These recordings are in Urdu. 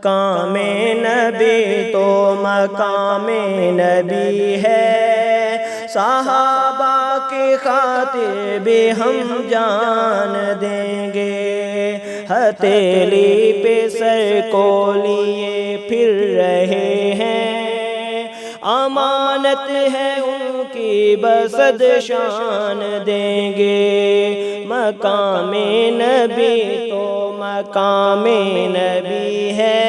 مقام نبی تو مقام نبی ہے، صحابہ کی خاطر بھی ہم جان دیں گے، ہتھیلی پہ سر کو لیے پھر رہے ہیں، امانت ہے ان کی بسد شان دیں گے، مقام نبی تو مقام نبی ہے،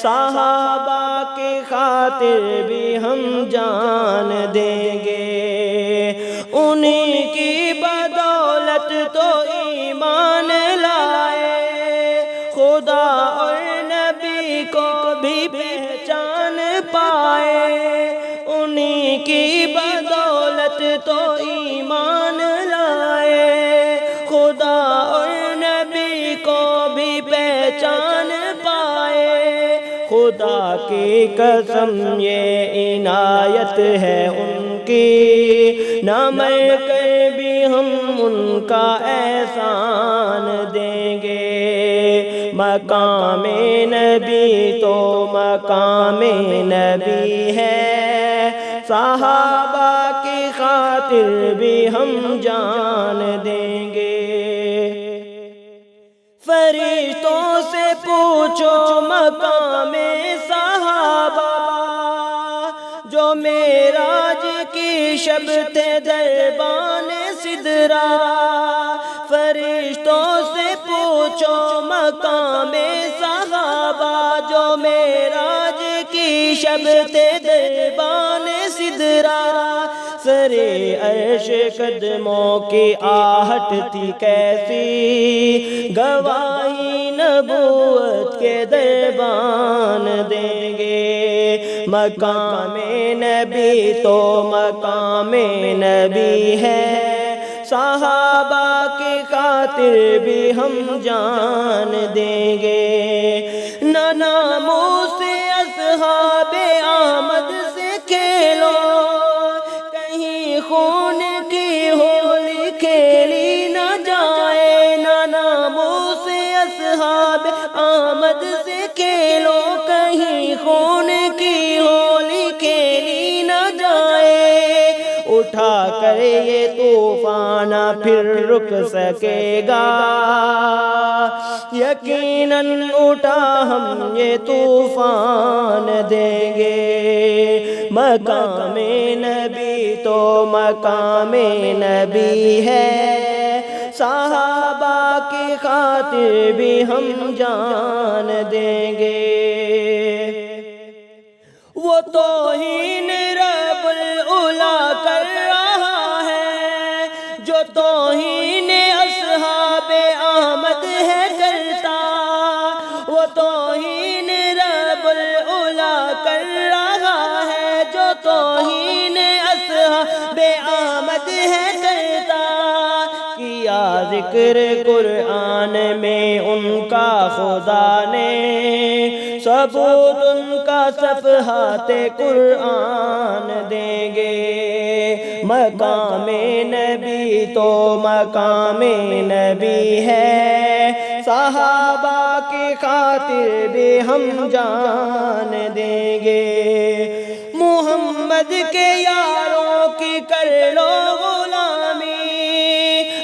صحابہ کی خاطر بھی ہم جان دیں گے، انہی کی بدولت تو ایمان لائے، خدا اور نبی کو بھی پہچان پائے، انہی کی بدولت تو ایمان لائے، خدا اور نبی کو بھی پہچان پائے، خدا کی قسم یہ عنایت ہے ان کی، نہ مر کر بھی ہم ان کا احسان دیں گے، مقام نبی تو مقام نبی ہے، صحابہ کی خاطر بھی ہم جان دیں گے، فرشتوں سے پوچھو مقام صحابہ، جو معراج کی شب تھے دربان سدرا، فرشتوں سے پوچھو مقام صحابہ، جو معراج کی شب تھے دربان سدرا، سرے عرش قدموں کی آہٹ تھی کیسی، گواہی نبوت کے دربان دیں گے، مقام نبی تو مقام نبی ہے، صحابہ کی خاطر بھی ہم جان دیں گے، نہ ناموس اصحاب احمد سے کھیلو، کہیں خون کی ہولی کھیلی نہ جائے، نہ ناموس اصحاب احمد سے کھیلو، کہیں خون کی ہولی کھیلی نہ جائے، اٹھا کر یہ طوفان پھر رک سکے گا، یقیناً اٹھا ہم یہ طوفان دیں گے، مقام نبی تو مقام نبی ہے، صحابہ کی خاطر بھی ہم جان دیں گے، وہ توہین رب العلا کر رہا ہے، جو توہین اصحاب احمد ہے کرتا، وہ توہین رب العلا کر رہا ہے، جو توہین اصحاب احمد ہے کرتا، کیا ذکر قرآن میں ان کا خدا نے، ثبوت ان کا صفحات قرآن دیں گے، مقام نبی تو مقام نبی ہے، صحابہ کی خاطر بھی ہم جان دیں گے، محمد کے یاروں کی کر لو غلامی،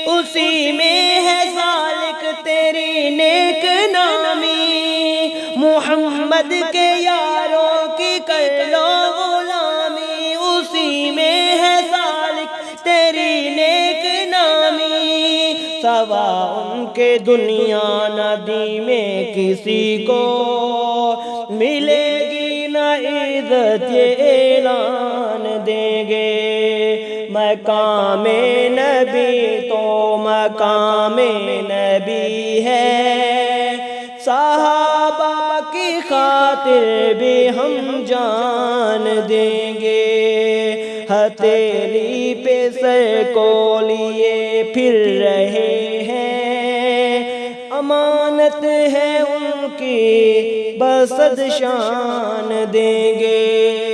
اسی میں ہے سالک تیری نیک نامی، محمد کے یاروں کی کر لو غلامی، اسی میں ہے سالک تیری نیک نامی، سوا ان کے دنیا ندی میں کسی کو ملے گی نہ عزت، یہ اعلان دیں گے، مقام نبی تو مقام نبی ہے، صحابہ کی خاطر بھی ہم جان دیں گے، ہتھیلی پہ سر کو لیے پھر رہے ہیں، امانت ہے ان کی بسد شان دیں گے۔